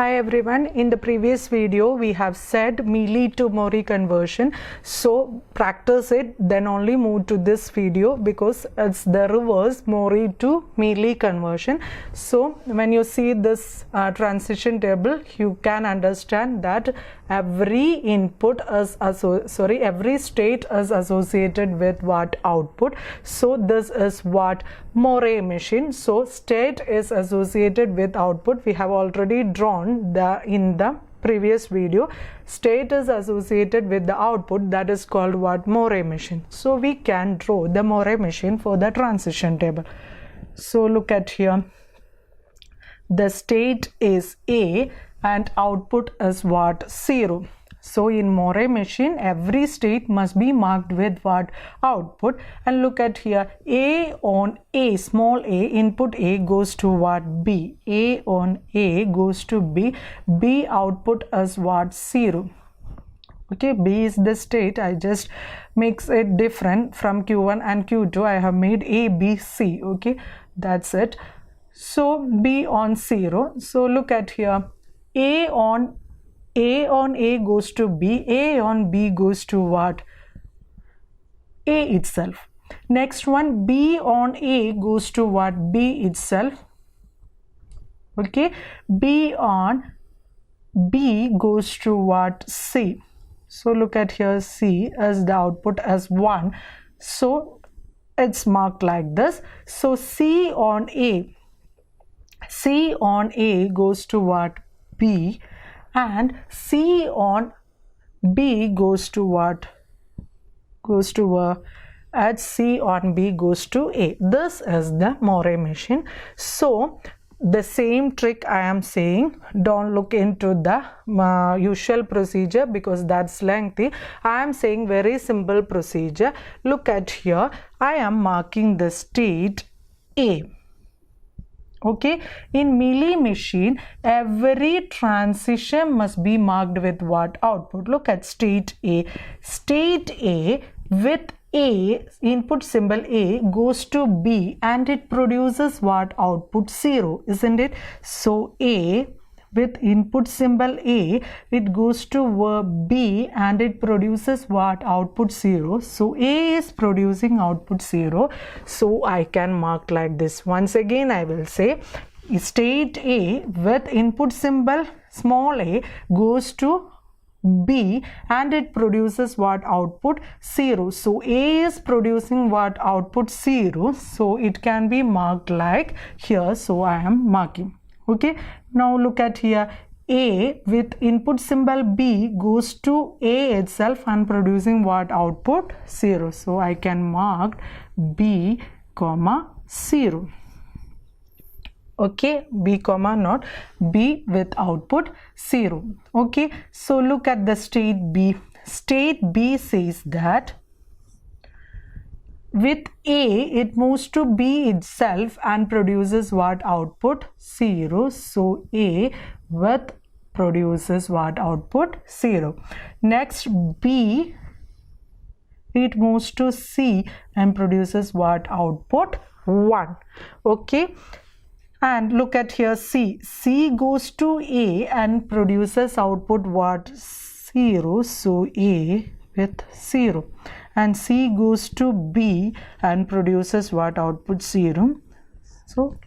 Hi everyone, in the previous video we have said Mealy to Mori conversion, so practice it, then only move to this video because it's the reverse Mori to Mealy conversion. So when you see this transition table, you can understand that every input is every state is associated with what output. So this is what Mori machine. So state is associated with output. We have already drawn in the previous video. State is associated with the output, that is called what? Mori machine. So we can draw the Mori machine for the transition table. So look at here, the state is A and output is what? 0. So in Mori machine, every state must be marked with what? Output. And look at here, A on A, small a, input A goes to what? B. A on A goes to B. B output is what? 0. Okay, B is the state. I just makes it different from Q1 and Q2. I have made A, B, C. Okay, that's it. So B on 0. So look at here, A on A goes to B, A on B goes to what? A itself. Next one, B on A goes to what? B itself. Okay, B on B goes to what? C. So look at here, C as the output as 1. So it's marked like this. So C on A goes to what? B. And C on B goes to what? Goes to at C on B goes to A. This is the Mori machine. So the same trick I am saying, don't look into the usual procedure because that's lengthy. I am saying very simple procedure. Look at here, I am marking the state A. Okay, in Mealy machine, every transition must be marked with what? Output. Look at state A. State A with A, input symbol A goes to B and it produces what? Output 0, isn't it? So A with input symbol A, it goes to B and it produces what? Output 0. So A is producing output 0. So I can mark like this. Once again I will say, state A with input symbol small a goes to B and it produces what? Output 0. So A is producing what? Output 0. So it can be marked like here. So I am marking. Okay, now look at here, A with input symbol B goes to A itself and producing what? Output 0. So I can mark B comma 0. Okay, B comma not B with output 0. Okay, so look at the state B. State B says that with A, it moves to B itself and produces what? Output 0. So A with produces what? Output 0. Next, B, it moves to C and produces what? Output 1. Okay. And look at here, C. C goes to A and produces output what? 0. So A with 0. And C goes to B and produces what? Output 0. So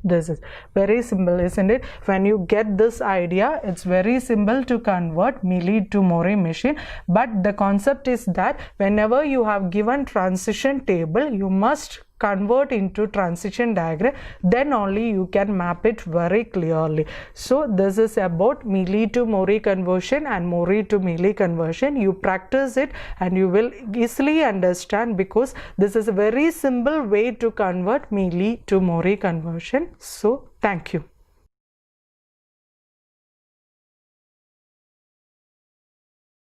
this is very simple, isn't it? When you get this idea, it's very simple to convert Mealy to Mori machine. But the concept is that whenever you have given transition table, you must convert into transition diagram, then only you can map it very clearly. So this is about Mealy to Mori conversion and Mori to Mealy conversion. You practice it and you will easily understand because this is a very simple way to convert Mealy to Mori conversion. So thank you.